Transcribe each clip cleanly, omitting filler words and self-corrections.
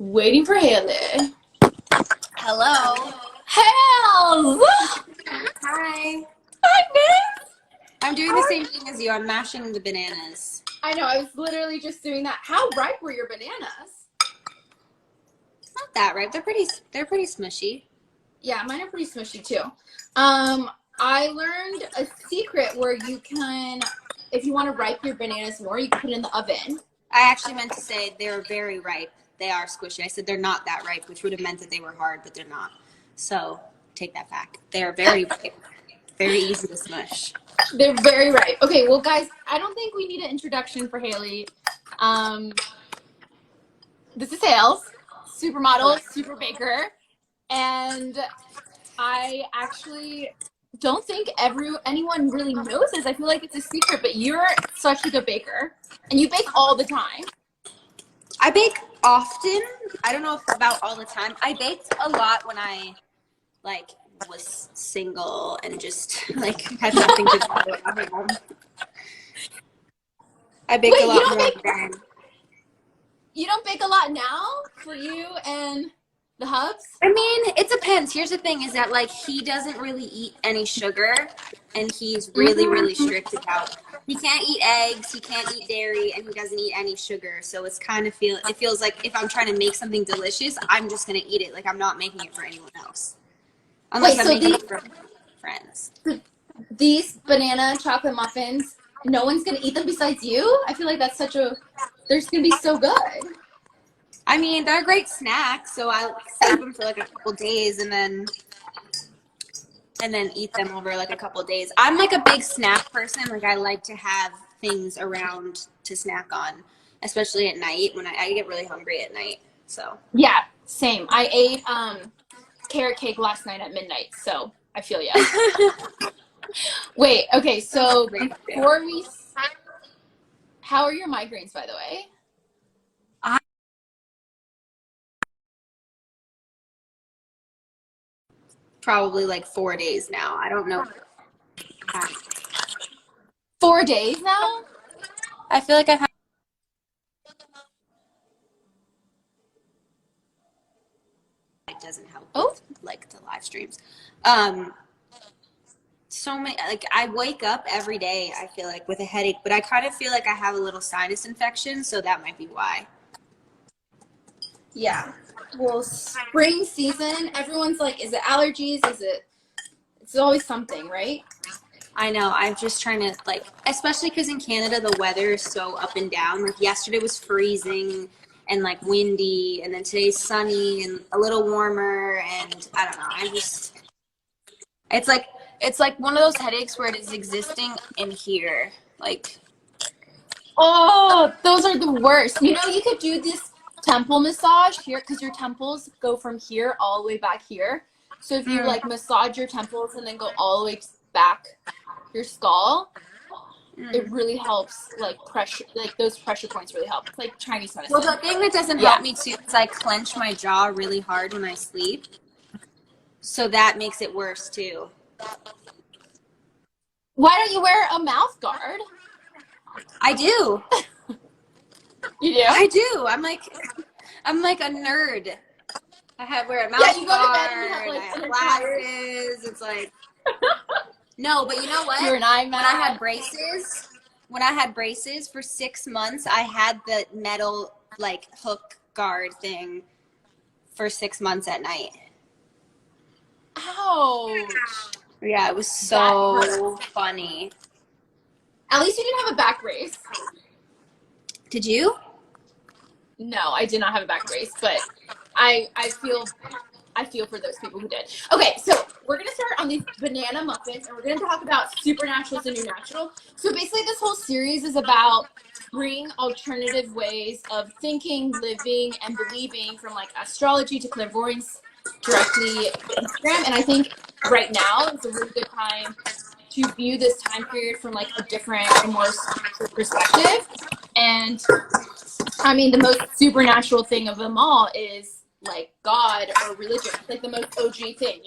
Waiting for Hailey. Hello. Hells! Hi. Hi, Nick! I'm doing the same thing as you. I'm mashing the bananas. I know, I was literally just doing that. How ripe were your bananas? Not that ripe. They're pretty smushy. Yeah, mine are pretty smushy too. I learned a secret where you can, if you want to ripe your bananas more, you can put it in the oven. I actually meant to say they're very ripe. They are squishy. I said they're not that ripe, which would have meant that they were hard, but they're not. So take that back. They're very ripe. Very easy to smush. They're very ripe. Okay, well, guys, I don't think we need an introduction for Hailey. This is Hales, supermodel, super baker, and I actually don't think anyone really knows this. I feel like it's a secret, but you're such a good baker, and you bake all the time. I bake often. I don't know if about all the time. I baked a lot when I was single and just had nothing to do at home. I baked a lot more then. You don't bake a lot now for you and the hubs? I mean, it depends. Here's the thing is that he doesn't really eat any sugar, and he's really, really strict about he can't eat eggs, he can't eat dairy, and he doesn't eat any sugar. So it's kind of it feels like if I'm trying to make something delicious, I'm just gonna eat it. Like I'm not making it for anyone else. Unless I'm making it for friends. These banana chocolate muffins, no one's gonna eat them besides you? I feel like that's they're just gonna be so good. I mean, they're a great snack, so I save them for a couple days and then eat them over a couple days. I'm a big snack person. I like to have things around to snack on, especially at night when I get really hungry at night. So yeah, same. I ate carrot cake last night at midnight, so I feel ya. Wait, okay, so before how are your migraines, by the way? Probably 4 days now. I don't know. 4 days now? I feel like I've had it doesn't help with, the live streams. So many I wake up every day, I feel with a headache, but I kind of feel like I have a little sinus infection, so that might be why. Yeah. Well, spring season, everyone's is it allergies? It's always something, right? I know. I'm just trying to especially because in Canada the weather is so up and down. Yesterday was freezing and windy, and then today's sunny and a little warmer, and I don't know. It's one of those headaches where it is existing in here. Oh, those are the worst. You could do this temple massage here because your temples go from here all the way back here. So if you massage your temples and then go all the way back your skull, it really helps. Pressure, those pressure points really help. It's like Chinese medicine. Well, the thing that doesn't help me too is I clench my jaw really hard when I sleep, so that makes it worse too. Why don't you wear a mouth guard? I do. You do? I do. I'm a nerd. I wear a mouth guard. You go to bed and you have I have glasses. It's no, but you know what? You're an eye man. When I had braces for 6 months, I had the metal hook guard thing for 6 months at night. Ouch. Yeah, it was so funny. At least you didn't have a back brace. Did you? No, I did not have a back brace, but I feel for those people who did. Okay, so we're gonna start on these banana muffins, and we're gonna talk about supernaturals and new natural. So basically, this whole series is about bringing alternative ways of thinking, living, and believing, from astrology to clairvoyance directly Instagram. And I think right now is a really good time to view this time period from a different and more spiritual perspective. And I mean, the most supernatural thing of them all is God or religion. It's the most OG thing,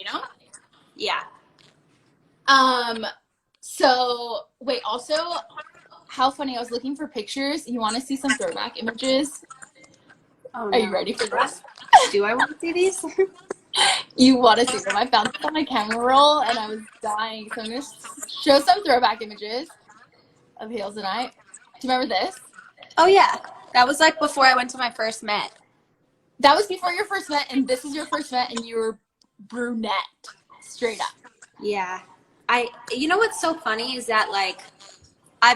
Yeah. So wait, also, how funny, I was looking for pictures. You want to see some throwback images? Oh Are no. you ready for this? Do I want to see these? You want to see them? I found this on my camera roll, and I was dying. So I'm gonna show some throwback images of Hales and I. Do you remember this? Oh yeah. That was like before I went to my first Met. That was before your first Met, and this is your first Met, and you were brunette, straight up. Yeah. You know what's so funny is that like I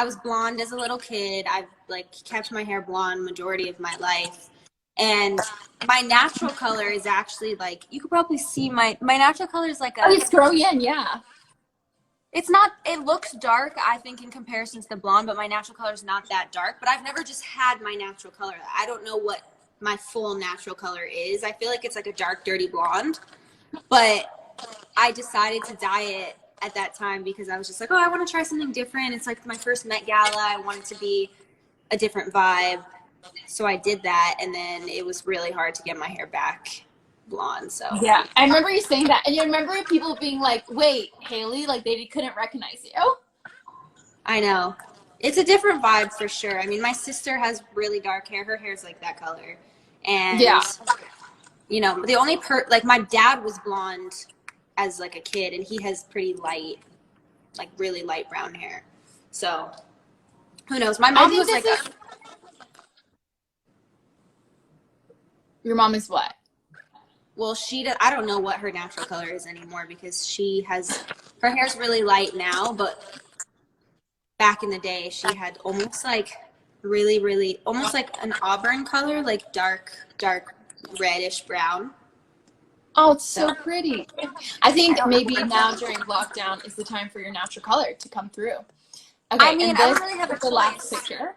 was blonde as a little kid. I've like kept my hair blonde majority of my life. And my natural color is actually like, you could probably see my natural color is like Oh, it's Korean, yeah. it's not, it looks dark, I think, in comparison to the blonde, but my natural color is not that dark. But I've never just had my natural color. I don't know what my full natural color is. I feel like it's like a dark, dirty blonde. But I decided to dye it at that time because I was just like, oh, I want to try something different. It's like my first Met Gala. I want it to be a different vibe. So I did that, and then it was really hard to get my hair back blonde. So Yeah, I remember you saying that, and you remember people being like, "Wait, Hailey," like they couldn't recognize you. I know. It's a different vibe for sure. I mean, my sister has really dark hair. Her hair's like that color. And, Yeah. you know, the only like my dad was blonde as like a kid, and he has pretty light, like really light brown hair. So, who knows? My mom was like, Your mom is what? well, I don't know what her natural color is anymore because her hair's really light now, but back in the day, she had almost like really, almost like an auburn color, like dark reddish brown. Oh, it's so pretty. I think maybe now during lockdown is the time for your natural color to come through. Okay, I mean, and I this don't really have a is the last choice. picture.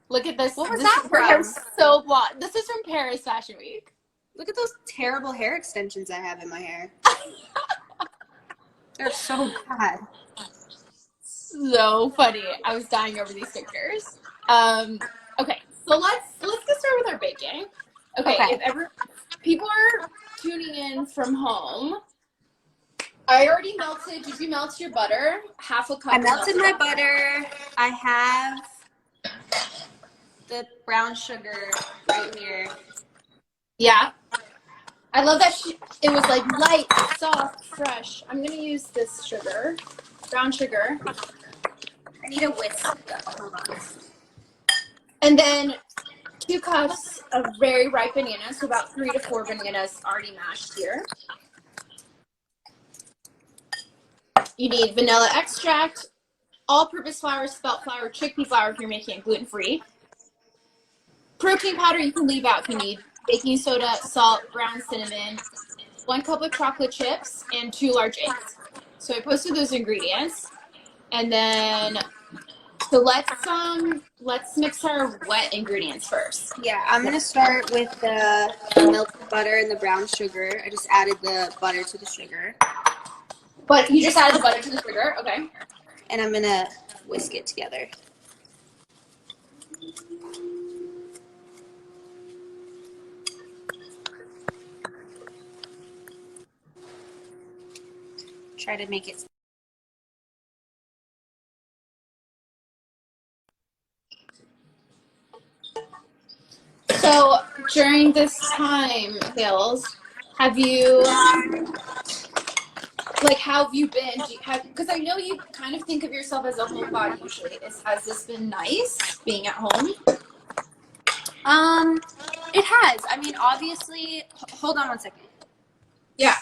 Look at this. What was this that her from? hair's so blonde. This is from Paris Fashion Week. Look at those terrible hair extensions I have in my hair. They're so bad. So funny. I was dying over these pictures. Okay, so let's get started with our baking. Okay. If ever people are tuning in from home, I already melted. Did you melt your butter? Half a cup. I melted my butter. I have the brown sugar right here. Yeah. I love that it was like light, soft, fresh. I'm going to use this sugar, brown sugar. I need a whisk though. Hold on. And then 2 cups of very ripe bananas, so about 3 to 4 bananas already mashed here. You need vanilla extract, all-purpose flour, spelt flour, chickpea flour if you're making it gluten-free. Protein powder you can leave out if you need. Baking soda, salt, ground cinnamon, 1 cup of chocolate chips, and 2 large eggs. So I posted those ingredients. And then, so let's mix our wet ingredients first. Yeah, I'm going to start with the melted butter and the brown sugar. I just added the butter to the sugar. But you just added the butter to the sugar, okay. And I'm going to whisk it together. Try to make it. So during this time, Hills, have you, like, how have you been? Because I know you kind of think of yourself as a homebody usually. Has this been nice, being at home? It has. I mean, obviously, hold on one second. Yeah.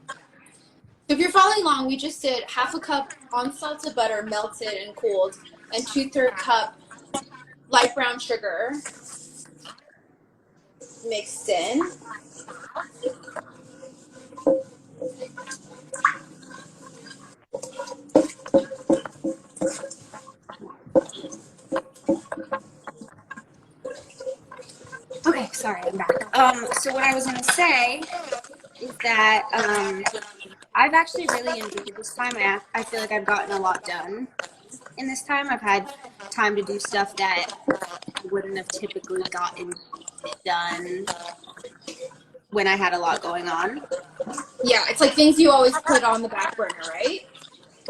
So if you're following along, we just did half a cup unsalted butter, melted and cooled, and 2/3 cup light brown sugar mixed in. Okay, sorry, I'm back. So what I was gonna say is that I've actually really enjoyed this time. I feel like I've gotten a lot done in this time. I've had time to do stuff that I wouldn't have typically gotten done when I had a lot going on. Yeah, it's like things you always put on the back burner, right?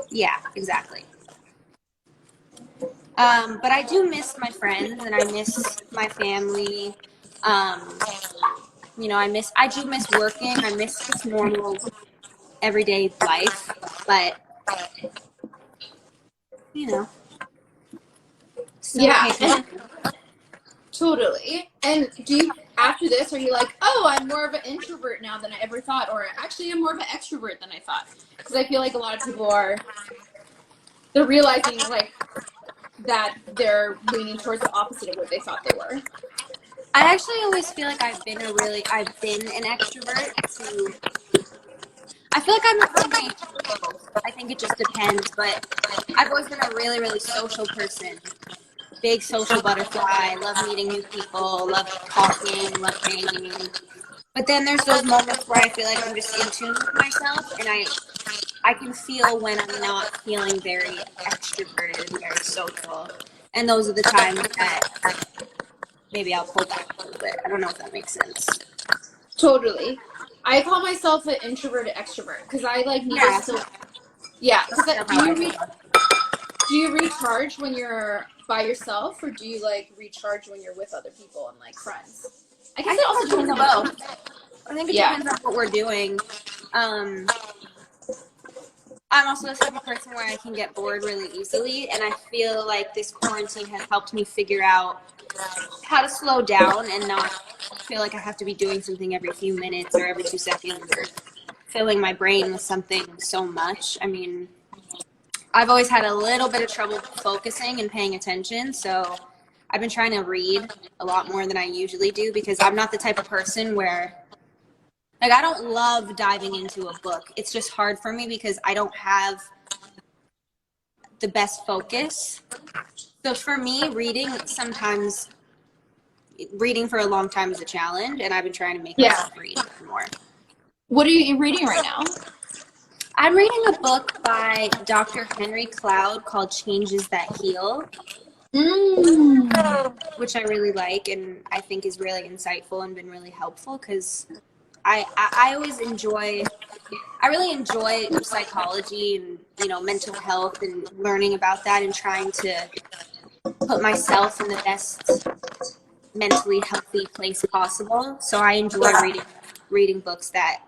Yeah, exactly. But I do miss my friends and I miss my family. You know, I do miss working. I miss just normal everyday life. But, you know, still Yeah, can't and complain. totally. And do you, after this, are you like, oh, I'm more of an introvert now than I ever thought, or actually I'm more of an extrovert than I thought? Because I feel like a lot of people they're realizing like that they're leaning towards the opposite of what they thought they were. I actually always feel like I've been an extrovert to, I feel like I'm a combination of both. I think it just depends, but I've always been a really, really social person. Big social butterfly, love meeting new people, love talking, love hanging. But then there's those moments where I feel like I'm just in tune with myself and I can feel when I'm not feeling very extroverted and very social. And those are the times that maybe I'll pull back a little bit. I don't know if that makes sense. Totally. I call myself an introverted extrovert because I like need to Yeah, still. Yeah, because that's how I feel. do you recharge when you're by yourself, or do you like recharge when you're with other people and like friends? I guess I it think also I'll depends do on the both. mood. I think it Yeah. depends on what we're doing. Um, I'm also the type of person where I can get bored really easily, and I feel like this quarantine has helped me figure out how to slow down and not feel like I have to be doing something every few minutes or every 2 seconds or filling my brain with something so much. I mean, I've always had a little bit of trouble focusing and paying attention, so I've been trying to read a lot more than I usually do because I'm not the type of person where, like, I don't love diving into a book. It's just hard for me because I don't have the best focus. So for me, reading for a long time is a challenge, and I've been trying to make Yeah. myself read more. What are you reading right now? I'm reading a book by Dr. Henry Cloud called Changes That Heal, Mm. which I really like and I think is really insightful and been really helpful because I always I really enjoy psychology and, you know, mental health and learning about that and trying to put myself in the best mentally healthy place possible. So I enjoy reading books that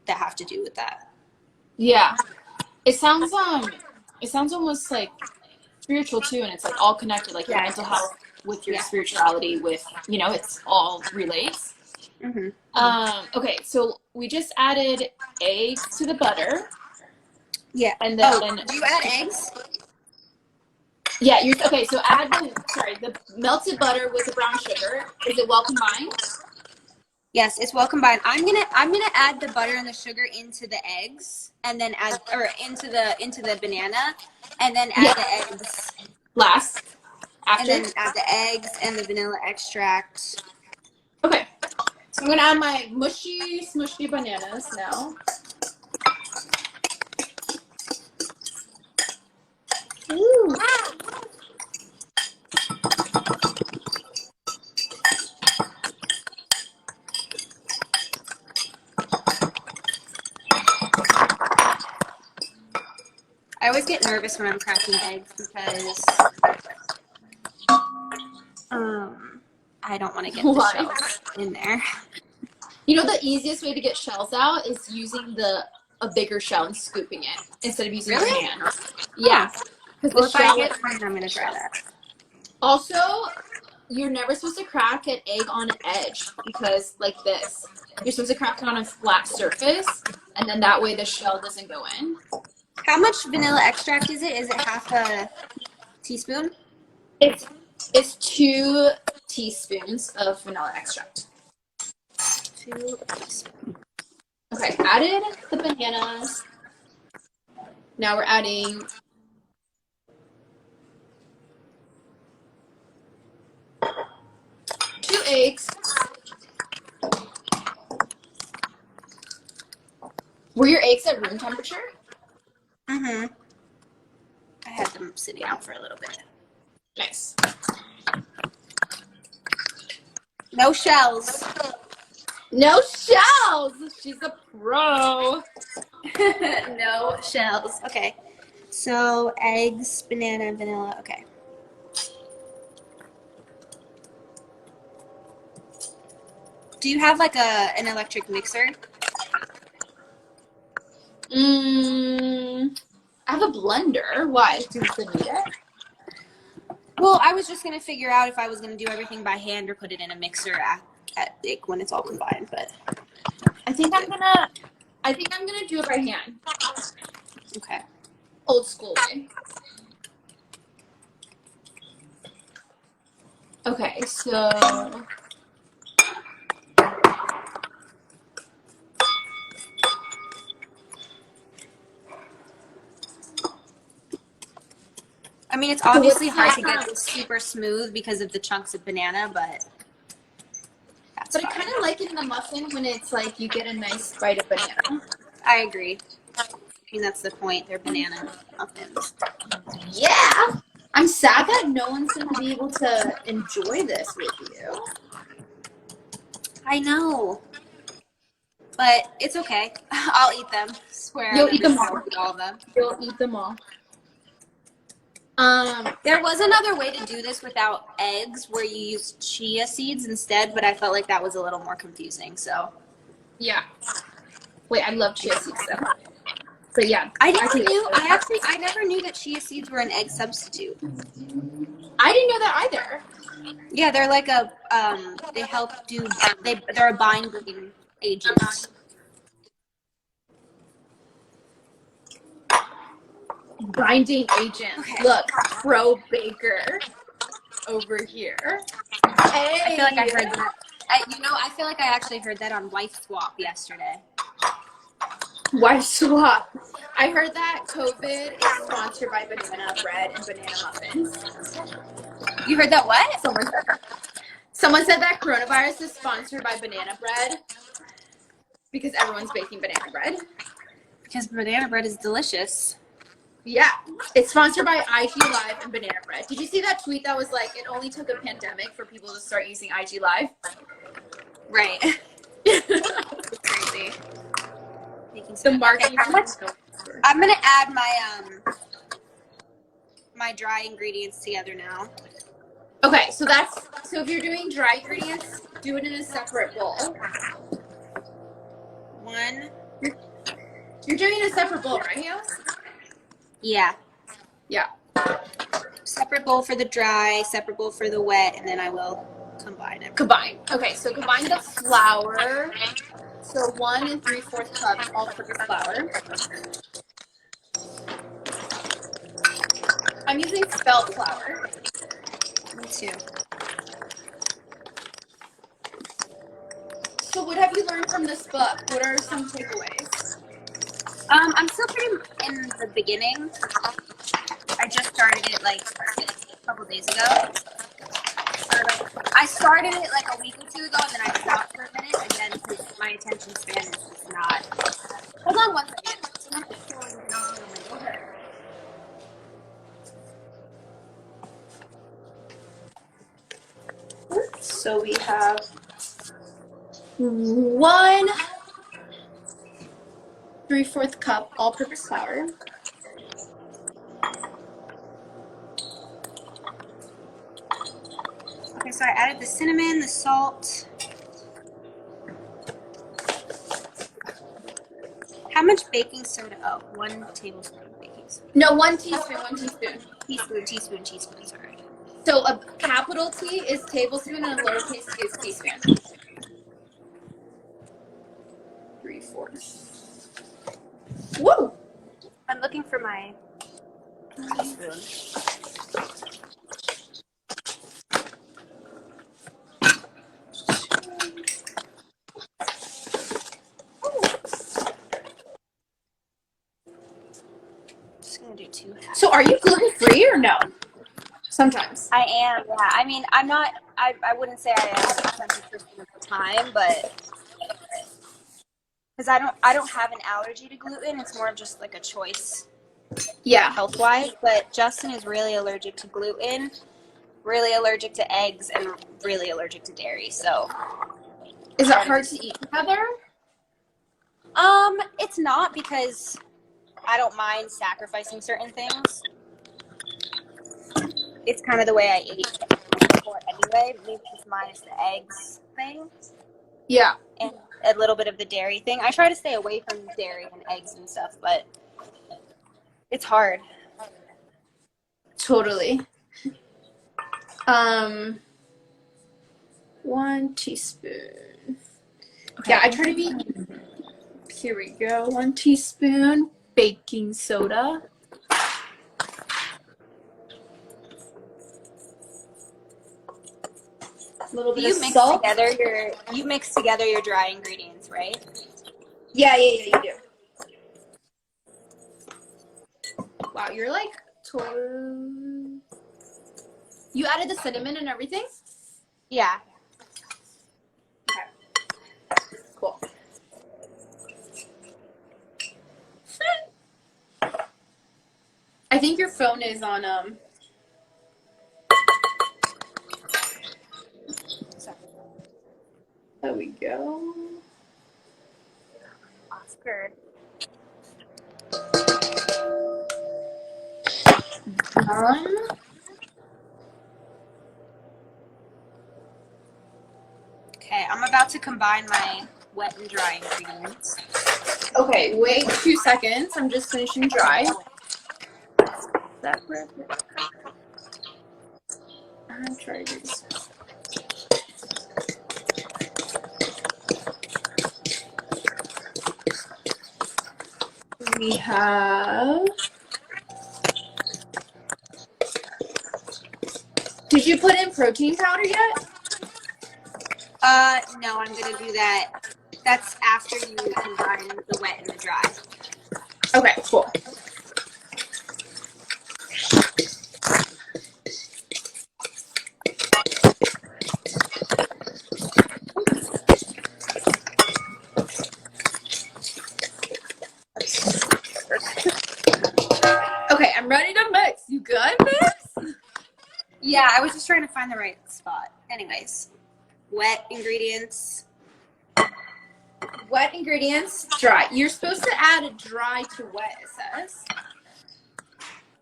have to do with that. Yeah. It sounds it sounds almost like spiritual too, and it's like all connected, like your Yeah, mental health with your yeah. spirituality with, you know, it's all relates. Mm-hmm. Okay, so we just added eggs to the butter, Yeah. and Oh, then do you add eggs? yeah, you're okay. So add the melted butter with the brown sugar. Is it well combined? Yes, it's well combined. I'm gonna add the butter and the sugar into the eggs, and then add or into the banana, and then add the Yeah. eggs, Last and after. then add the eggs and the vanilla extract. Okay, so I'm gonna add my mushy, smushy bananas now. Ooh. I always get nervous when I'm cracking eggs because I don't want to get the Why? shells in there. You know the easiest way to get shells out is using a bigger shell and scooping it instead of using your Really? hand. Huh. Yeah, because Well, the if I shell. get one, I'm gonna try that. Also, you're never supposed to crack an egg on an edge because like this. You're supposed to crack it on a flat surface, and then that way the shell doesn't go in. How much vanilla extract is it? Is it half a teaspoon? It's it's 2 teaspoons of vanilla extract. 2 teaspoons. Okay, added the bananas. Now we're adding 2 eggs. Were your eggs at room temperature? Mm-hmm. I had them sitting out for a little bit. Nice. No shells. No shells! She's a pro. No shells. Okay. So eggs, banana, vanilla. Okay. Do you have like an electric mixer? I have a blender. Why? Do you still need it? Well, I was just gonna figure out if I was gonna do everything by hand or put it in a mixer at like when it's all combined. But I think I'm gonna do it by hand. okay. Old school way. Okay, so I mean, it's obviously hard to get this super smooth because of the chunks of banana, but that's But fine. I kind of like it in a muffin when it's like you get a nice bite of banana. I agree. I mean, that's the point. They're banana muffins. Yeah. I'm sad that no one's going to be able to enjoy this with you. I know. But it's okay. I'll eat them. Swear You'll eat them all. I'll eat all of them. You'll eat them all. There was another way to do this without eggs where you use chia seeds instead, but I felt like that was a little more confusing, so. Yeah. Wait, I love chia seeds though. But yeah. I never knew that chia seeds were an egg substitute. I didn't know that either. Yeah, they're like they're a binding agent. Binding agent. Okay. Look, pro baker over here. Hey. I feel like I heard that. I feel like I actually heard that on Wife Swap yesterday. Wife swap. I heard that COVID is sponsored by banana bread and banana muffins. You heard that what? Someone said that coronavirus is sponsored by banana bread because everyone's baking banana bread. Because banana bread is delicious. Yeah, it's sponsored by IG Live and banana bread. Did you see that tweet that was like, it only took a pandemic for people to start using IG Live? Right. It's crazy. The marketing. Okay, I'm gonna add my my dry ingredients together now. Okay, so if you're doing dry ingredients, do it in a separate bowl. You're doing a separate bowl, right, Hale? Yeah. Yeah. Separate bowl for the dry, separate bowl for the wet, and then I will combine it. Combine. Okay, so combine the flour. So 1 3/4 cups all-purpose flour. I'm using spelt flour. Me too. So what have you learned from this book? What are some takeaways? I'm still pretty in the beginning. I just started it like a couple days ago. I started it like a week or two ago, and then I stopped for a minute, again, because my attention span is just not. Hold on one second. So we have 1 3/4 cup all-purpose flour. Okay, so I added the cinnamon, the salt. How much baking soda? Oh, 1 tablespoon of baking soda. No, 1 teaspoon, 1 teaspoon. Teaspoon, sorry. So a capital T is tablespoon and a lowercase t is teaspoon. 3/4. Woo! I'm looking for my teaspoon. Just gonna do 2 halves. So are you gluten-free or no? Sometimes. I am, yeah. I mean, I'm not, I wouldn't say I am 100% of the time, but because I don't have an allergy to gluten. It's more of just like a choice, Yeah. health-wise. But Justin is really allergic to gluten, really allergic to eggs, and really allergic to dairy. So, Is it hard to eat together? it's not, because I don't mind sacrificing certain things. It's kind of the way I ate before anyway, maybe just minus the eggs thing. Yeah. and a little bit of the dairy thing. I try to stay away from dairy and eggs and stuff, but it's hard. Totally. 1 teaspoon. Okay. Yeah, I try to be. Here we go. 1 teaspoon baking soda. A little bit of salt. You mix together your dry ingredients, right? Yeah, you do. Wow, you're like totally. You added the cinnamon and everything? Yeah. Okay. Cool. I think your phone is on There we go. Oscar. Okay, I'm about to combine my wet and dry ingredients. Okay, wait 2 seconds. I'm just finishing dry. That perfect. I'm trying to do this. We have. Did you put in protein powder yet? No, I'm gonna do that. That's after you combine the wet and the dry. Okay, cool. Okay, I'm ready to mix. You good, mix? Yeah, I was just trying to find the right spot. Anyways, wet ingredients. Wet ingredients, dry. You're supposed to add a dry to wet, it says.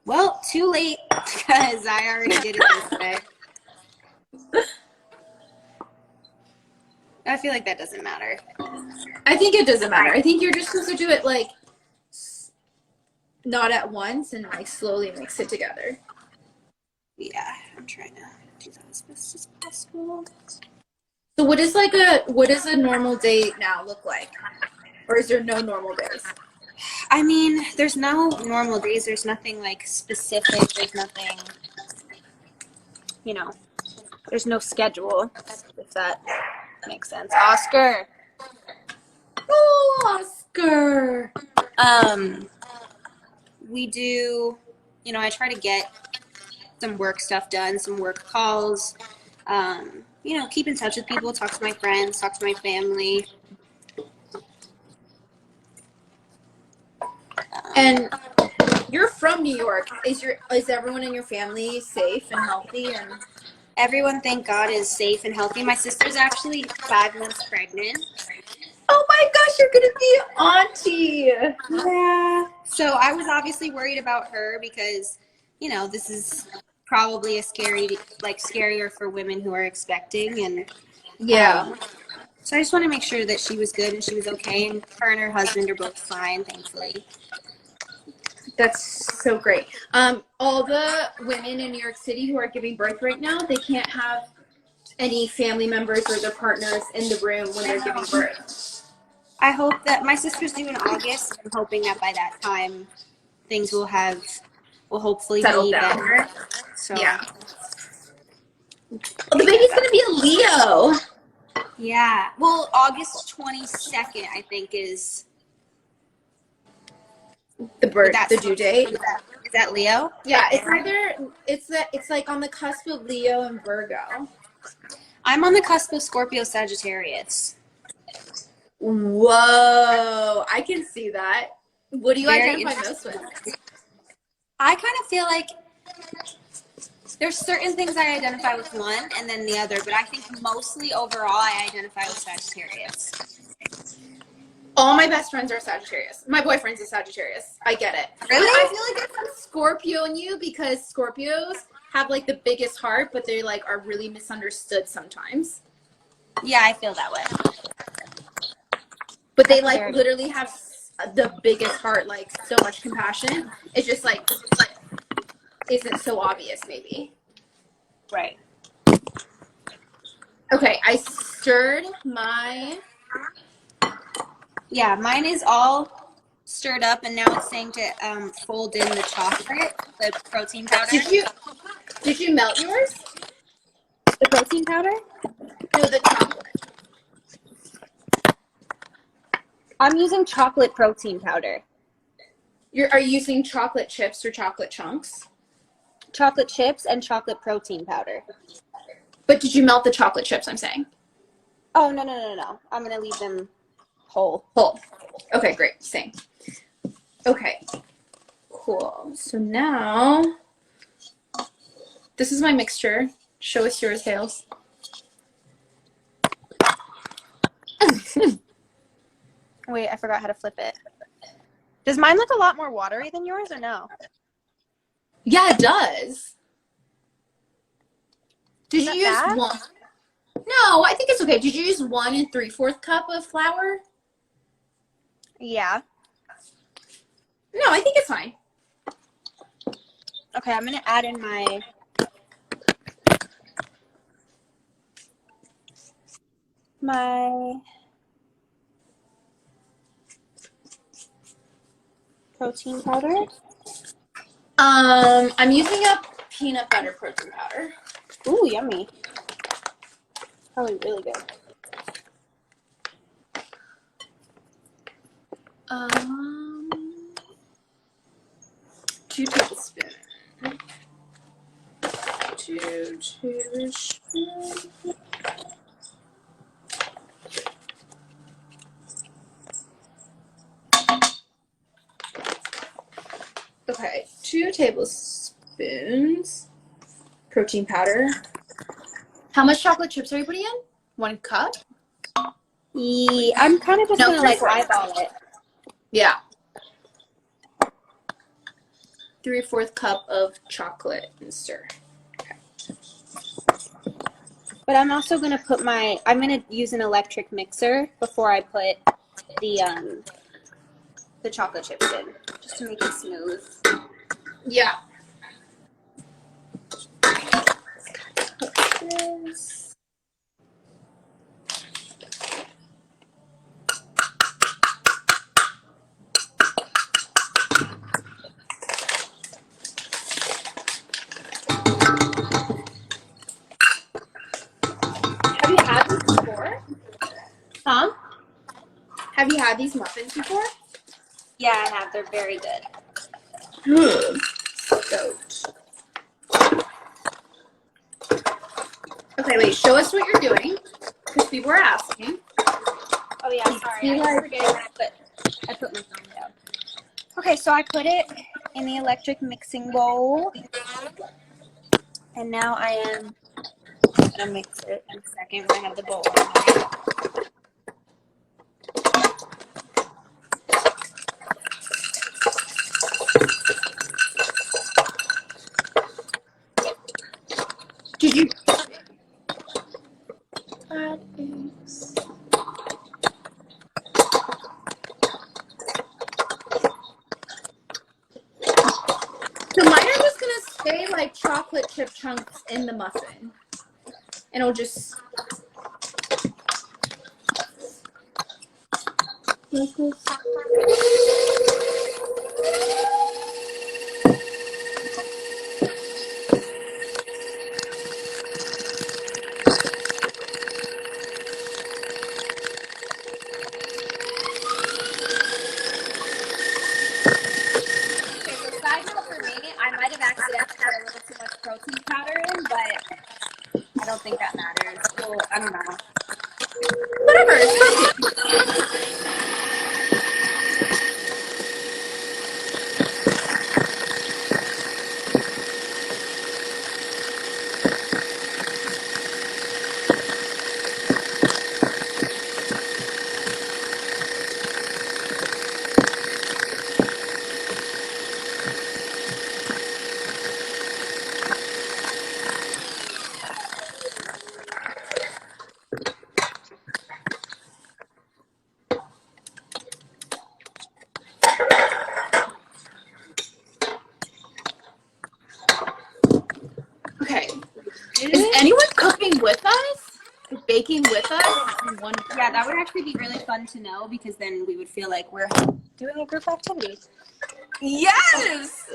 Well, too late because I already did it this way. I feel like that doesn't matter. I think it doesn't matter. I think you're just supposed to do it like not at once and like slowly mix it together. Yeah, I'm trying to do that as best as possible. So what does a normal day now look like? Or is there no normal days? I mean, there's no normal days. There's nothing like specific. There's nothing, there's no schedule, if that makes sense. Oscar. Oh, Oscar. We do, I try to get some work stuff done, some work calls, keep in touch with people, talk to my friends, talk to my family. And you're from New York. Is everyone in your family safe and healthy? And everyone, thank God, is safe and healthy. My sister's actually 5 months pregnant. Oh my gosh, you're gonna be auntie. Yeah. So I was obviously worried about her because, this is probably scarier for women who are expecting, and yeah. So I just want to make sure that she was good and she was okay, and her and her husband are both fine, thankfully. That's so great. All the women in New York City who are giving birth right now, they can't have any family members or their partners in the room when they're giving birth. I hope that my sister's due in August. I'm hoping that by that time things will hopefully settle be down. better. So yeah. Well, the baby's gonna be a Leo. Yeah. Well, August 22nd, I think, is the due date. Is that Leo? Yeah, it's like on the cusp of Leo and Virgo. I'm on the cusp of Scorpio Sagittarius. Whoa, I can see that. What do you identify most with? I kind of feel like there's certain things I identify with one and then the other, but I think mostly overall I identify with Sagittarius. All my best friends are Sagittarius. My boyfriend's a Sagittarius. I get it. Really? I feel like there's some Scorpio in you because Scorpios have like the biggest heart, but they like are really misunderstood sometimes. Yeah, I feel that way. but they like literally have the biggest heart, like so much compassion. It's just like isn't so obvious maybe. Right. Okay, I stirred my. Yeah, mine is all stirred up, and now it's saying to fold in the chocolate, the protein powder. Did you melt yours? The protein powder? No, the chocolate. I'm using chocolate protein powder. Are you using chocolate chips or chocolate chunks? Chocolate chips and chocolate protein powder. But did you melt the chocolate chips, I'm saying? Oh, no. I'm going to leave them whole. Whole. Okay, great. Same. Okay. Cool. So now, this is my mixture. Show us yours, Hales. Wait, I forgot how to flip it. Does mine look a lot more watery than yours or no? Yeah, it does. Did you use bad? one? No, I think it's okay. Did you use 1 3/4 cup of flour? Yeah. No, I think it's fine. Okay, I'm going to add in my protein powder. I'm using a peanut butter protein powder. Ooh, yummy. Probably really good. 2 tablespoons. 2 tablespoons. Okay, 2 tablespoons protein powder. How much chocolate chips are you putting in? 1 cup? Yeah, I'm kind of just going to like eyeball it. Yeah. 3/4 cup of chocolate and stir. Okay. But I'm also going to put I'm going to use an electric mixer before I put the chocolate chips in, just to make it smooth. Yeah. Have you had these before? Huh? Have you had these muffins before? Yeah, I have. They're very good. Good. Stoked. Okay, wait. Show us what you're doing, because people are asking. Oh yeah, sorry. I keep forgetting that I put my phone down. Okay, so I put it in the electric mixing bowl, and now I am gonna mix it in a second when I have the bowl in there. Did you add eggs? So mine are just gonna stay like chocolate chip chunks in the muffin, and it'll just. Like this. Okay, so side note for me, I might have accidentally put a little too much protein powder in, but I don't think that matters. Well, I don't know. Whatever, it's protein. baking with us in one group. Yeah, that would actually be really fun to know because then we would feel like we're doing a group activity. Yes!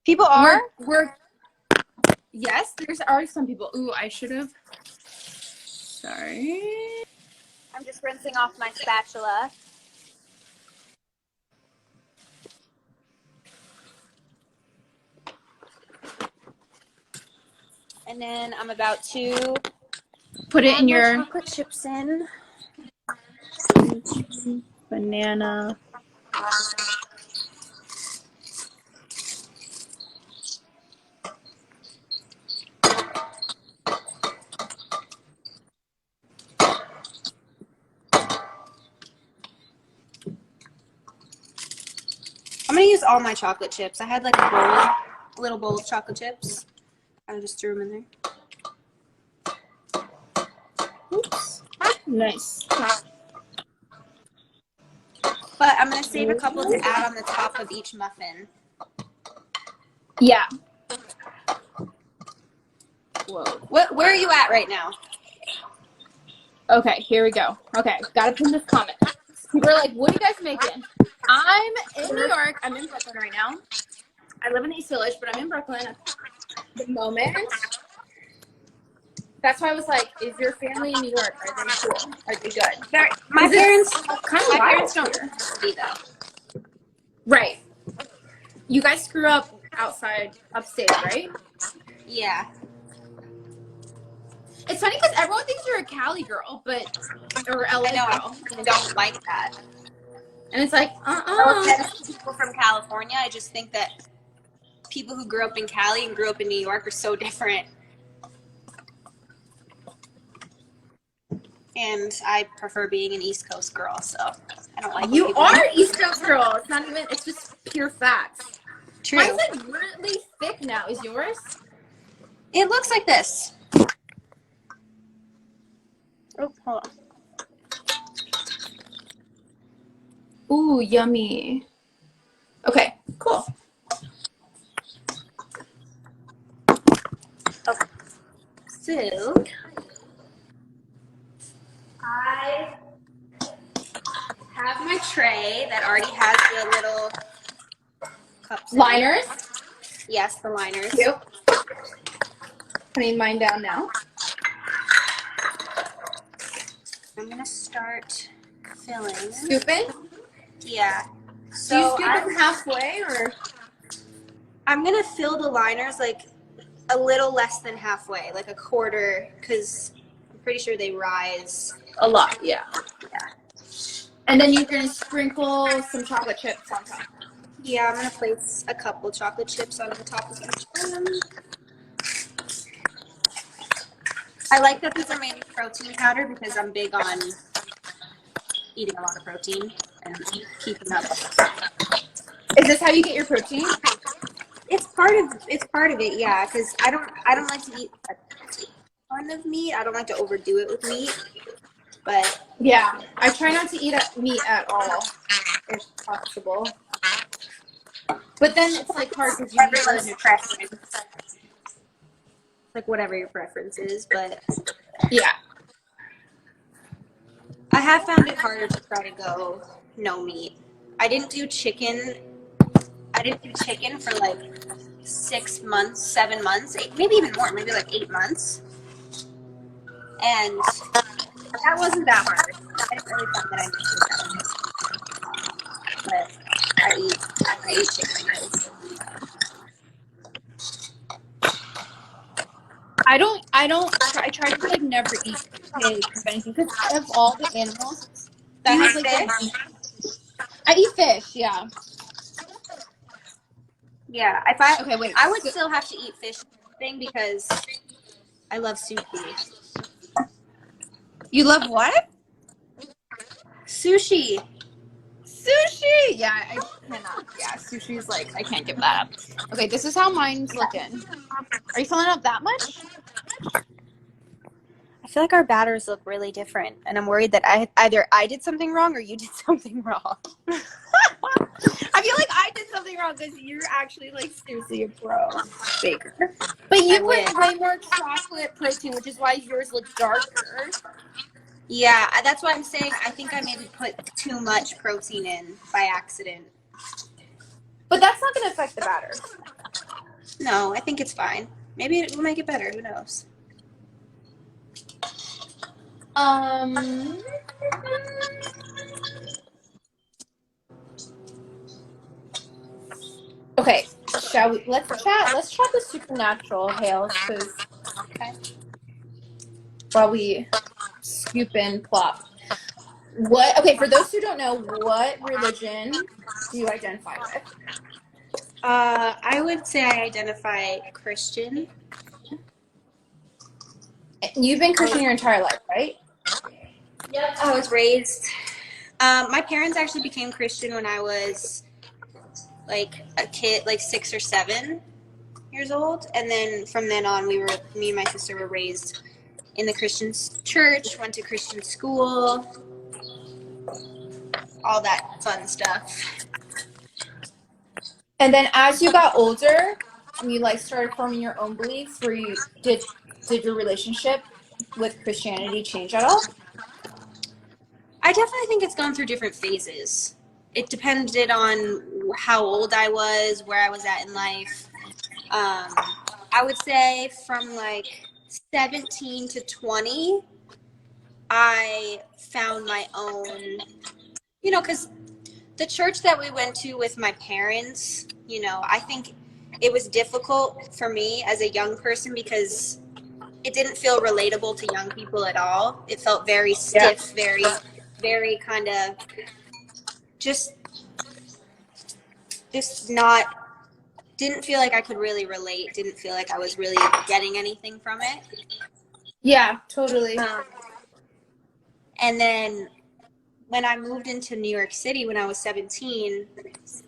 People are? Yes, there are some people. Ooh, I should have. Sorry. I'm just rinsing off my spatula. And then I'm about to put it in your chocolate chips in. banana. I'm gonna use all my chocolate chips. I had like a little bowl of chocolate chips. I just threw them in there. Oops. Nice. But I'm gonna save a couple to add on the top of each muffin. Yeah. Whoa. Where are you at right now? Okay, here we go. Okay, gotta pin this comment. People are like, what are you guys making? I'm in New York. I'm in Brooklyn right now. I live in the East Village, but I'm in Brooklyn at the moment. That's why I was like, is your family in New York? Are they cool? Are they good? My parents don't be though. Right. You guys screw up upstate, right? Yeah. It's funny because everyone thinks you're a Cali girl, or LA girl. I don't like that. And it's like, No offense to people from California. I just think that people who grew up in Cali and grew up in New York are so different. And I prefer being an East Coast girl, so I don't like. You are East Coast girl. It's not even. It's just pure facts. True. Mine's like really thick now. Is yours? It looks like this. Oh, hold on. Ooh, yummy. Okay, cool. Okay. So I have my tray that already has the little cups. Liners. Yes, the liners. Cute. Putting mine down now. I'm gonna start filling. Scooping. Yeah. So do you scoop them halfway, or? I'm gonna fill the liners like a little less than halfway, like a quarter, because I'm pretty sure they rise A lot, yeah. Yeah. And then you're gonna sprinkle some chocolate chips on top. Yeah, I'm gonna place a couple chocolate chips on the top of each one. I like that these are made with protein powder because I'm big on eating a lot of protein and keeping up. Is this how you get your protein? It's part of it, yeah. Because I don't like to eat a ton of meat. I don't like to overdo it with meat. But yeah, I try not to eat meat at all, if possible. But then it's like hard because you everyone's preference. Like whatever your preference is, but yeah. I have found it harder to try to go no meat. I didn't do chicken for like 6 months, 7 months, maybe even more, maybe like 8 months. And that wasn't that hard. I didn't really find that I missed that. But I eat chicken. I try to like never eat pig or anything because out of all the animals, That like fish? I eat fish, yeah. Yeah, okay, wait. I would still have to eat fish thing because I love sushi. You love what? Sushi. Sushi! Yeah, I cannot. Yeah, sushi's like, I can't give that up. Okay, this is how mine's looking. Are you filling up that much? I feel like our batters look really different, and I'm worried that either I did something wrong or you did something wrong. I feel like I did something wrong because you're actually like seriously a pro baker. But you put way more chocolate protein, which is why yours looks darker. Yeah, that's what I'm saying. I think I maybe put too much protein in by accident. But that's not going to affect the batter. No, I think it's fine. Maybe it will make it better. Who knows? Okay, shall we? Let's chat. Let's chat the supernatural hails, because while we scoop in plop. What? Okay, for those who don't know, what religion do you identify with? I would say I identify Christian. You've been Christian your entire life, right? Yep. I was raised. My parents actually became Christian when I was like a kid, like 6 or 7 years old, and then from then on, me and my sister were raised in the Christian church, went to Christian school, all that fun stuff. And then as you got older and you like started forming your own beliefs, where you did your relationship with Christianity change at all? I definitely think it's gone through different phases. It depended on how old I was, where I was at in life. I would say from like 17 to 20, I found my own, because the church that we went to with my parents, I think it was difficult for me as a young person because it didn't feel relatable to young people at all. It felt very stiff, very, very kind of just didn't feel like I could really relate, didn't feel like I was really getting anything from it. Yeah, totally. And then when I moved into New York City when I was 17,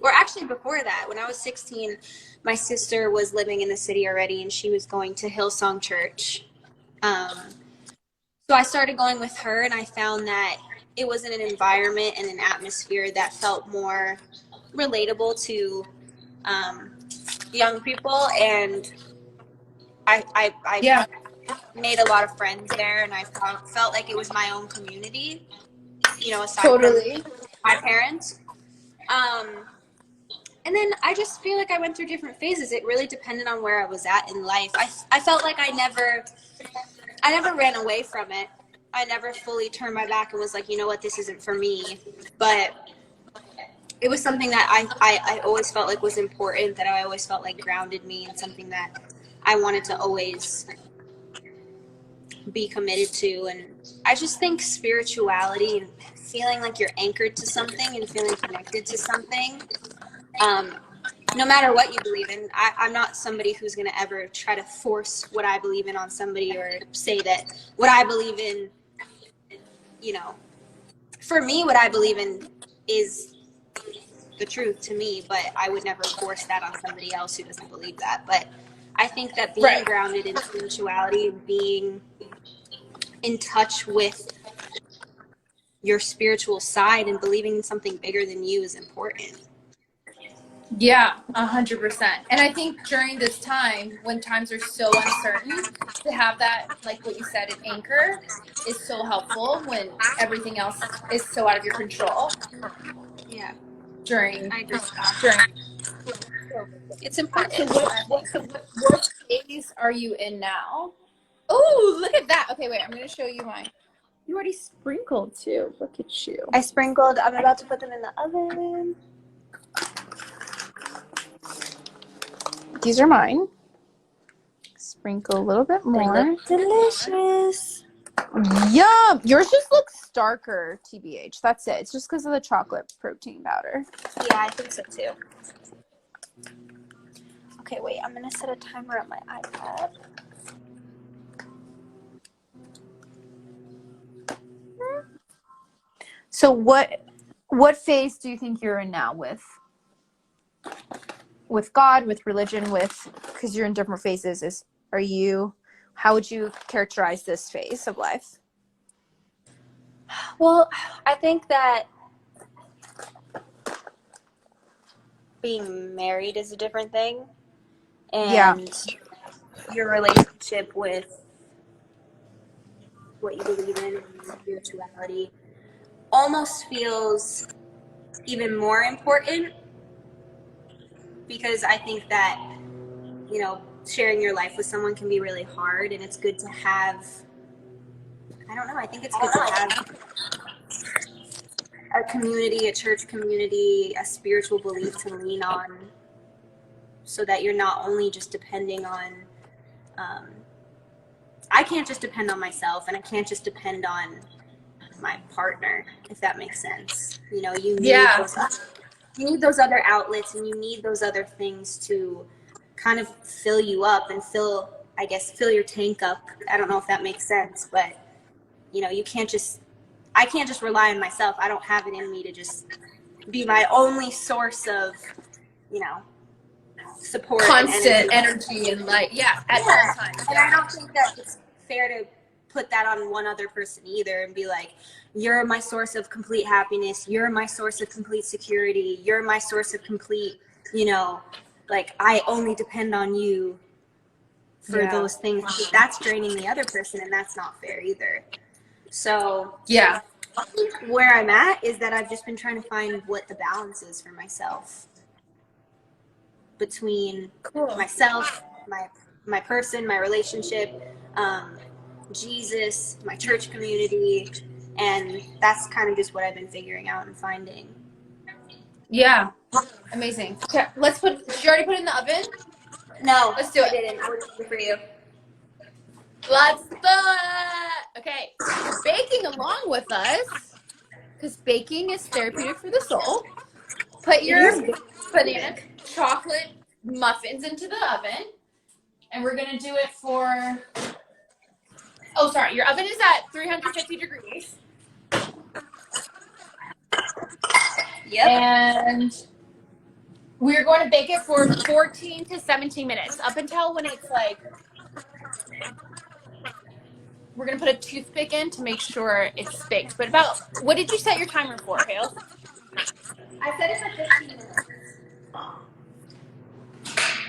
or actually before that, when I was 16, my sister was living in the city already and she was going to Hillsong Church. So I started going with her and I found that it was in an environment and an atmosphere that felt more relatable to young people, and I made a lot of friends there, and I felt like it was my own community, aside from my parents. And then I just feel like I went through different phases. It really depended on where I was at in life. I felt like I never ran away from it. I never fully turned my back and was like, you know what, this isn't for me. But it was something that I always felt like was important, that I always felt like grounded me, and something that I wanted to always be committed to. And I just think spirituality and feeling like you're anchored to something and feeling connected to something, no matter what you believe in. I'm not somebody who's going to ever try to force what I believe in on somebody or say that what I believe in, for me, what I believe in is the truth to me, but I would never force that on somebody else who doesn't believe that. But I think that being grounded in spirituality, being in touch with your spiritual side and believing in something bigger than you is important. Yeah, 100%. And I think during this time, when times are so uncertain, to have that, like what you said, an anchor is so helpful when everything else is so out of your control. Yeah. During it's important. So what phase are you in now? Oh, look at that. Okay, wait, I'm going to show you mine. You already sprinkled too. Look at you. I sprinkled. I'm about to put them in the oven. These are mine. Sprinkle a little bit more. They look delicious. Yum! Yours just looks darker, TBH. That's it. It's just because of the chocolate protein powder. Yeah, I think so too. Okay, wait. I'm going to set a timer on my iPad. So what phase do you think you're in now with God, with religion, because you're in different phases? How would you characterize this phase of life? Well, I think that being married is a different thing, Yeah. and your relationship with what you believe in and your spirituality almost feels even more important, because I think that, you know, sharing your life with someone can be really hard, and it's good to have, I don't know, I think it's good to have a community, a church community, a spiritual belief to lean on, so that you're not only just depending on, um, I can't just depend on myself, and I can't just depend on my partner, if that makes sense. You know, Yeah. you need those other outlets, and you need those other things to kind of fill you up and fill your tank up. I don't know if that makes sense, but you know, I can't just rely on myself. I don't have it in me to just be my only source of, you know, support Constant and energy and light. Yeah, at all yeah. times. And I Yeah. don't think that it's fair to put that on one other person either, and be like, you're my source of complete happiness, you're my source of complete security, you're my source of complete, you know, like, I only depend on you for Yeah. those things. That's draining the other person, and that's not fair either. So Yeah. where I'm at is that I've just been trying to find what the balance is for myself between Cool. myself, my person, my relationship, um, Jesus, my church community, and that's kind of just what I've been figuring out and finding. Yeah. Amazing. Okay, did you already put it in the oven? No, Let's do I it. didn't. I was waiting for you. Let's do it. Okay. If you're baking along with us, because baking is therapeutic for the soul, put It your is. banana chocolate muffins into the oven. And we're going to do it for, oh, sorry. Your oven is at 350 degrees. Yep. And we're going to bake it for 14 to 17 minutes, up until when it's like, we're going to put a toothpick in to make sure it's baked. But what did you set your timer for, Hale? I said it for 15 minutes.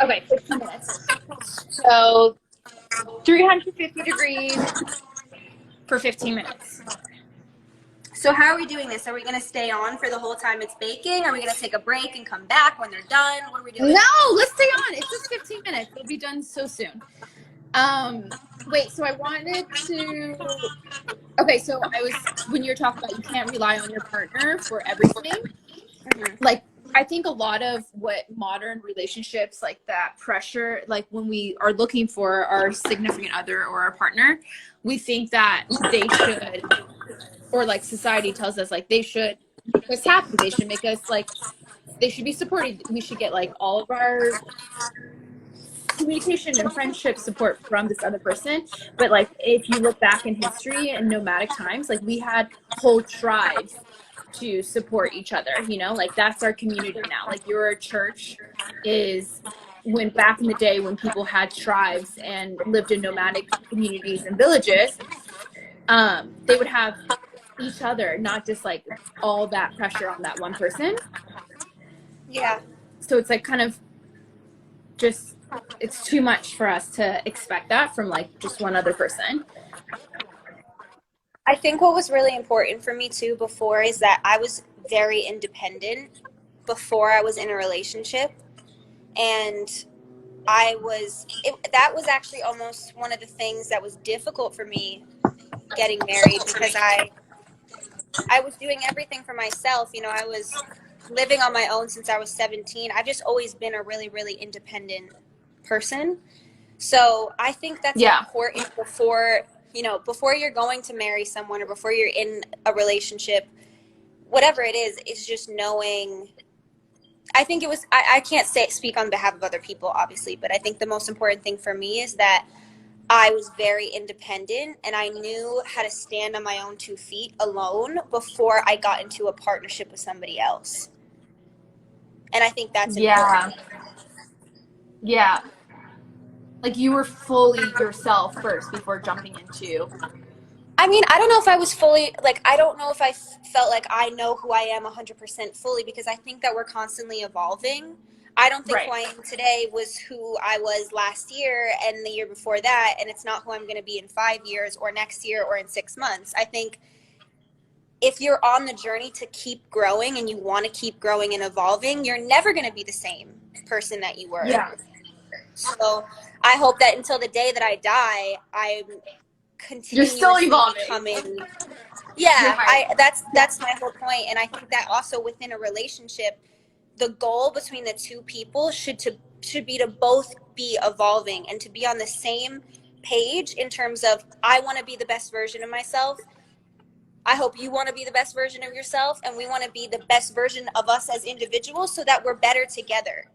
Okay, 15 minutes. So 350 degrees for 15 minutes. So how are we doing this? Are we going to stay on for the whole time it's baking? Are we going to take a break and come back when they're done? What are we doing? No, let's stay on. It's just 15 minutes. It'll be done so soon. Wait, so I wanted to. Okay, so when you were talking about you can't rely on your partner for everything, like, I think a lot of what modern relationships, like that pressure, like when we are looking for our significant other or our partner, we think that they should, or like society tells us, like they should make us happy. They should make us like, they should be supported. We should get like all of our communication and friendship support from this other person. But like, if you look back in history and nomadic times, like we had whole tribes to support each other, you know, like that's our community now. Like your church is, when back in the day when people had tribes and lived in nomadic communities and villages, they would have each other, not just like all that pressure on that one person. Yeah. So it's like kind of just, it's too much for us to expect that from like just one other person. I think what was really important for me too before is that I was very independent before I was in a relationship, and that was actually almost one of the things that was difficult for me getting married, because I was doing everything for myself. You know, I was living on my own since I was 17. I've just always been a really, really independent person. So I think that's important before you're going to marry someone, or before you're in a relationship, whatever it is just knowing. I think it was, I can't speak on behalf of other people, obviously, but I think the most important thing for me is that I was very independent, and I knew how to stand on my own 2 feet alone before I got into a partnership with somebody else. And I think that's important. Like you were fully yourself first before jumping into I mean, I don't know if I was fully, like, I don't know if I felt like I know who I am 100% fully, because I think that we're constantly evolving. I don't think who I am today was who I was last year and the year before that, and it's not who I'm going to be in 5 years or next year or in 6 months. I think if you're on the journey to keep growing and you want to keep growing and evolving, you're never going to be the same person that you were. Yeah. So I hope that until the day that I die, I'm continuously You're still evolving. becoming. Yeah, that's my whole point. And I think that also within a relationship, the goal between the two people should be to both be evolving and to be on the same page in terms of, I want to be the best version of myself. I hope you want to be the best version of yourself, and we want to be the best version of us as individuals so that we're better together.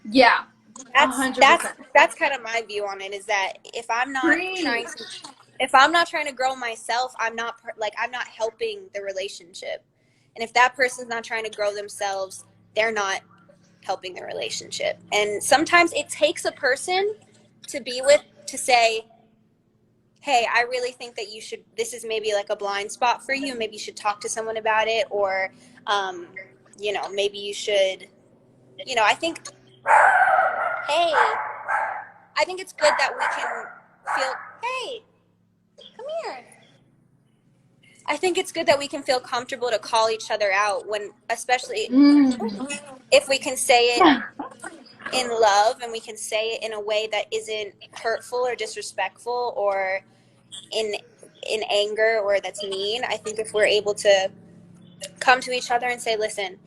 Yeah. That's kind of my view on it, is that if I'm not trying to grow myself, I'm not helping the relationship. And if that person's not trying to grow themselves, they're not helping the relationship. And sometimes it takes a person to be with to say, hey, I really think that you should, this is maybe like a blind spot for you. Maybe you should talk to someone about it, or, maybe you should, I think, hey, I think it's good that we can feel, hey, come here. I think it's good that we can feel comfortable to call each other out when, especially if we can say it in love, and we can say it in a way that isn't hurtful or disrespectful or in anger or that's mean. I think if we're able to come to each other and say, listen,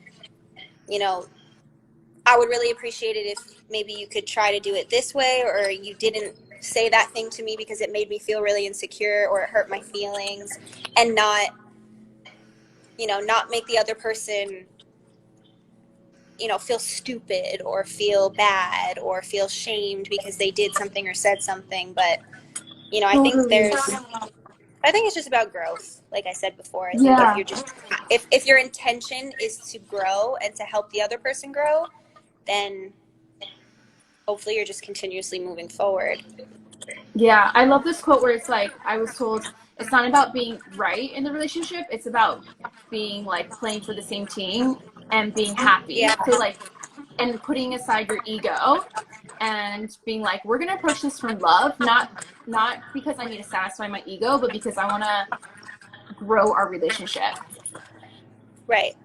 I would really appreciate it if maybe you could try to do it this way, or you didn't say that thing to me because it made me feel really insecure or it hurt my feelings, and not make the other person feel stupid or feel bad or feel shamed because they did something or said something. But I think it's just about growth. Like I said before, I think if you're just if your intention is to grow and to help the other person grow, then hopefully you're just continuously moving forward. Yeah, I love this quote where it's like, I was told it's not about being right in the relationship, it's about being like playing for the same team and being happy. Yeah. So like, and putting aside your ego and being like, we're gonna approach this from love, not because I need to satisfy my ego, but because I want to grow our relationship. Right.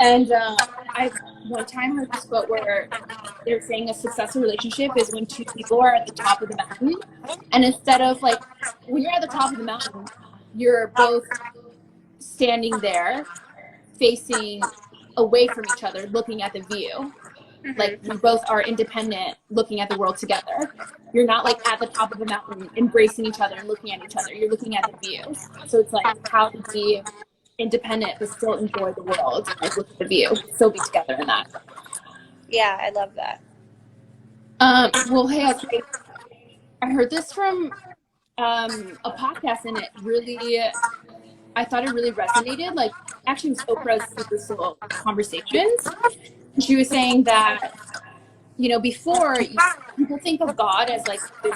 And I one time heard this quote where they're saying a successful relationship is when two people are at the top of the mountain, and instead of like, when you're at the top of the mountain, you're both standing there facing away from each other, looking at the view. Like, you both are independent, looking at the world together. You're not like at the top of the mountain embracing each other and looking at each other. You're looking at the view. So it's like, how to be independent but still enjoy the world, like look at the view, still be together in that. Yeah, I love that. Well, hey, I heard this from a podcast, and I thought it really resonated. Like, actually, it was Oprah's Super Soul Conversations. She was saying that, before, people think of God as like this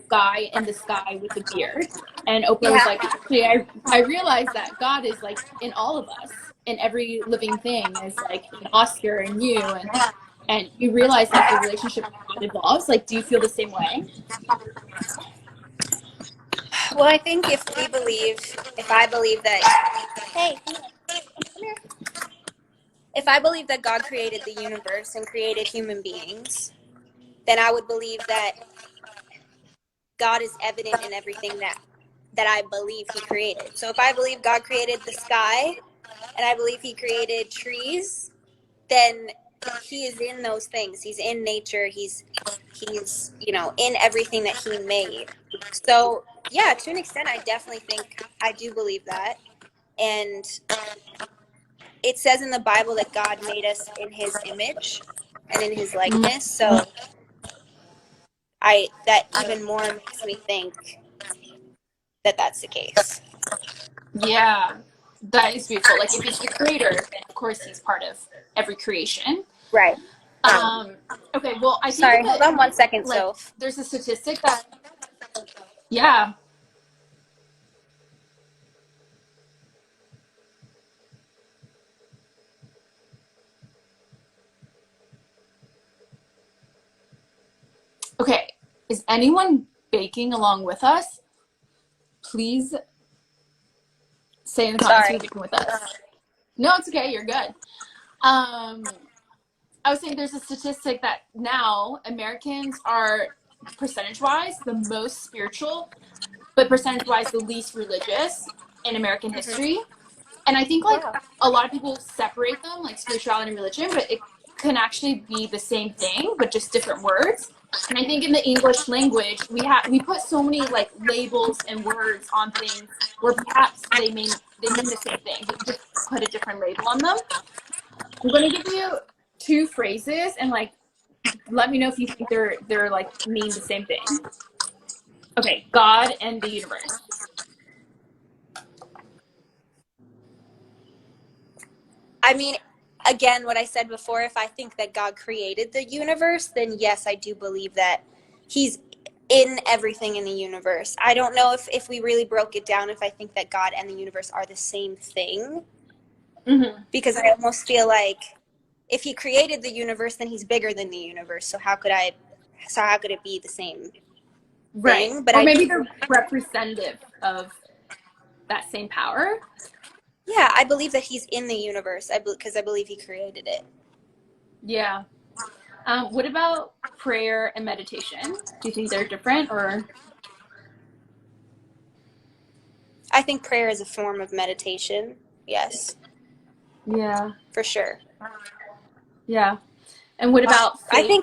guy in the sky with a beard, and Oprah was like, actually, I realized that God is like in all of us, in every living thing, is like an Oscar and you, and you realize that the relationship with God evolves. Like, do you feel the same way? Well, I think if I believe that, hey, come here. If I believe that God created the universe and created human beings, then I would believe that God is evident in everything that I believe he created. So if I believe God created the sky and I believe he created trees, then he is in those things. He's in nature. He's in everything that he made. So yeah, to an extent, I definitely think I do believe that. And it says in the Bible that God made us in his image and in his likeness. So that even more makes me think that that's the case. Yeah, that is beautiful. Like, if he's the creator, then of course he's part of every creation. Right. Okay, well, I think Sorry, hold on 1 second, like, Soph. there's a statistic that, yeah. Is anyone baking along with us? Please say in the comments who's baking with us. No, it's okay. You're good. I was saying there's a statistic that now Americans are percentage-wise the most spiritual, but percentage-wise the least religious in American history. And I think like a lot of people separate them, like spirituality and religion, but it can actually be the same thing, but just different words. And I think in the English language, we put so many like labels and words on things where perhaps they mean the same thing, but just put a different label on them. I'm going to give you 2 phrases and like let me know if you think they're like mean the same thing. Okay, God and the universe. I mean, again, what I said before, if I think that God created the universe, then yes, I do believe that he's in everything in the universe. I don't know if we really broke it down, if I think that God and the universe are the same thing. Mm-hmm. Because I almost feel like if he created the universe, then he's bigger than the universe. So how could it be the same right thing? But or maybe they're representative of that same power. Yeah, I believe that he's in the universe because I believe he created it. Yeah. What about prayer and meditation? Do you think they're different, or? I think prayer is a form of meditation. Yes. Yeah. For sure. Yeah. And what about faith?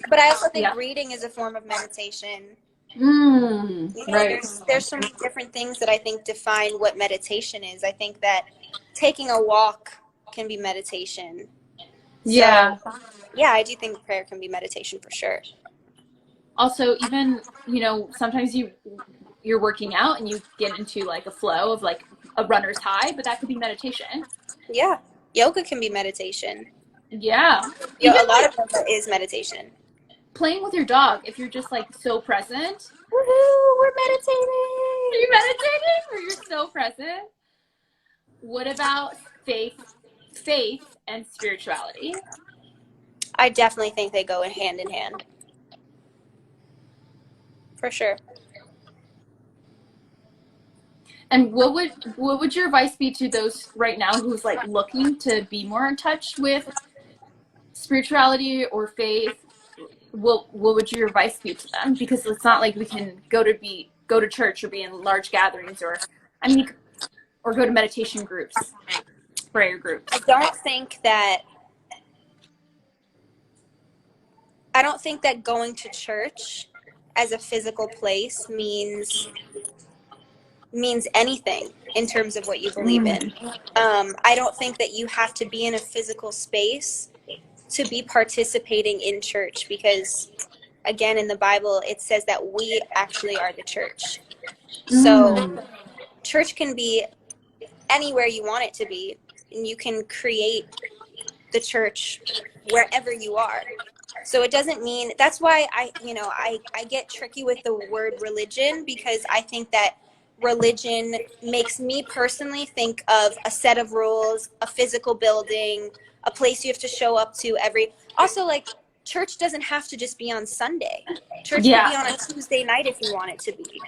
But I also think reading is a form of meditation. Right. There's some different things that I think define what meditation is. I think that taking a walk can be meditation. Yeah. So, yeah, I do think prayer can be meditation for sure. Also, even, sometimes you're working out and you get into like a flow of like a runner's high, but that could be meditation. Yeah. Yoga can be meditation. Yeah. A lot of yoga is meditation. Playing with your dog, if you're just like so present. Woohoo, we're meditating. Are you meditating or you're so present? What about faith and spirituality? I definitely think they go hand in hand. For sure. And what would your advice be to those right now who's like looking to be more in touch with spirituality or faith? What would your advice be to them? Because it's not like we can go to church or be in large gatherings or go to meditation groups, prayer groups. I don't think that going to church as a physical place means anything in terms of what you believe in. I don't think that you have to be in a physical space to be participating in church, because again, in the Bible, it says that we actually are the church. So church can be anywhere you want it to be, and you can create the church wherever you are. So it doesn't mean, that's why I get tricky with the word religion, because I think that religion makes me personally think of a set of rules, a physical building, a place you have to show up to also like church doesn't have to just be on Sunday. Church can be on a Tuesday night if you want it to be.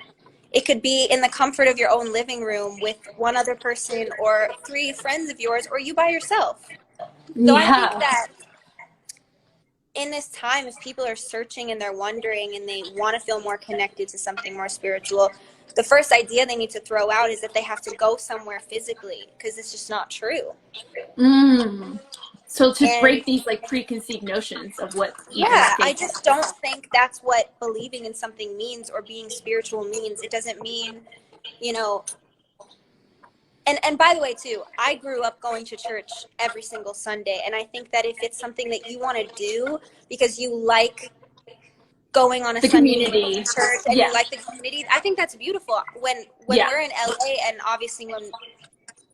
It could be in the comfort of your own living room with one other person or 3 friends of yours, or you by yourself. So I think that in this time, if people are searching and they're wondering and they want to feel more connected to something more spiritual, the first idea they need to throw out is that they have to go somewhere physically, because it's just not true. So to break these like preconceived notions of what I just don't think that's what believing in something means or being spiritual means. It doesn't mean, and by the way too, I grew up going to church every single Sunday, and I think that if it's something that you want to do because you like going on a Sunday to church and you like the community, I think that's beautiful. When we're in LA, and obviously when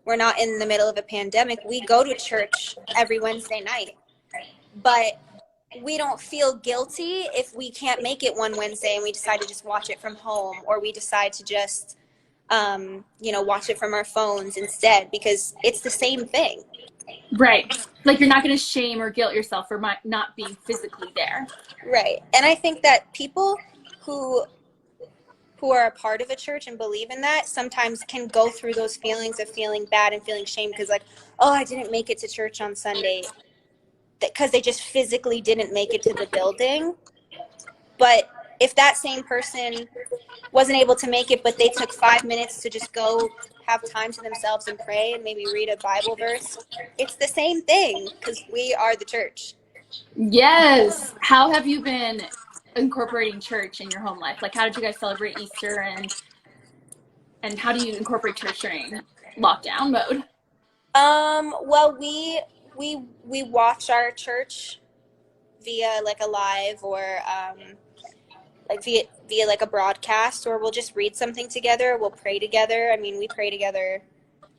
we're not in the middle of a pandemic, we go to church every Wednesday night. But we don't feel guilty if we can't make it one Wednesday and we decide to just watch it from home, or we decide to just, watch it from our phones instead, because it's the same thing. Right. Like you're not going to shame or guilt yourself for not being physically there. Right. And I think that people who are a part of a church and believe in that sometimes can go through those feelings of feeling bad and feeling shame because like, oh, I didn't make it to church on Sunday because they just physically didn't make it to the building. But if that same person wasn't able to make it, but they took 5 minutes to just go have time to themselves and pray and maybe read a Bible verse, it's the same thing because we are the church. Yes. How have you been incorporating church in your home life? Like, how did you guys celebrate Easter, and how do you incorporate church during lockdown mode? Well, we watch our church via like a live or like via like a broadcast, or we'll just read something together. We'll pray together. I mean, we pray together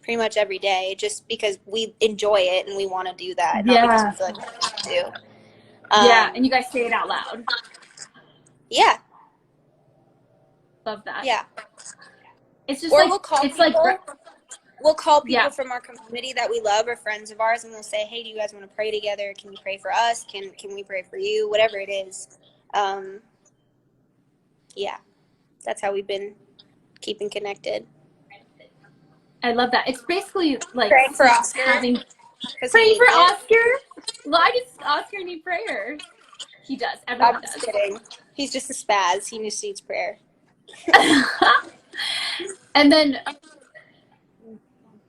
pretty much every day just because we enjoy it and we want to do that, not because we feel like we have to. Yeah, and you guys say it out loud. Yeah. Love that. Yeah. It's just or like, we'll call it's people, like, we'll call people yeah. from our community that we love or friends of ours, and we'll say, hey, do you guys want to pray together? Can you pray for us? Can we pray for you? Whatever it is. Yeah, that's how we've been keeping connected. I love that. It's basically like Praying for Oscar. Praying for Oscar? Why does Oscar need prayer? He does. Everyone does. I'm just kidding. He's just a spaz. He just needs prayer. And then,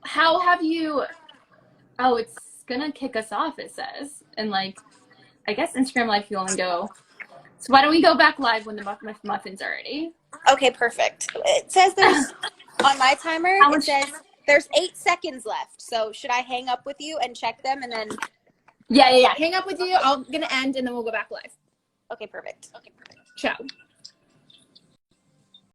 how have you? Oh, it's gonna kick us off. It says, and like, I guess Instagram Live you only go. So why don't we go back live when the muffins are ready? Okay, perfect. It says there's on my timer. It says there's 8 seconds left. So should I hang up with you and check them and then? Yeah. Hang up with you. I'm gonna end and then we'll go back live. Okay, perfect. Ciao.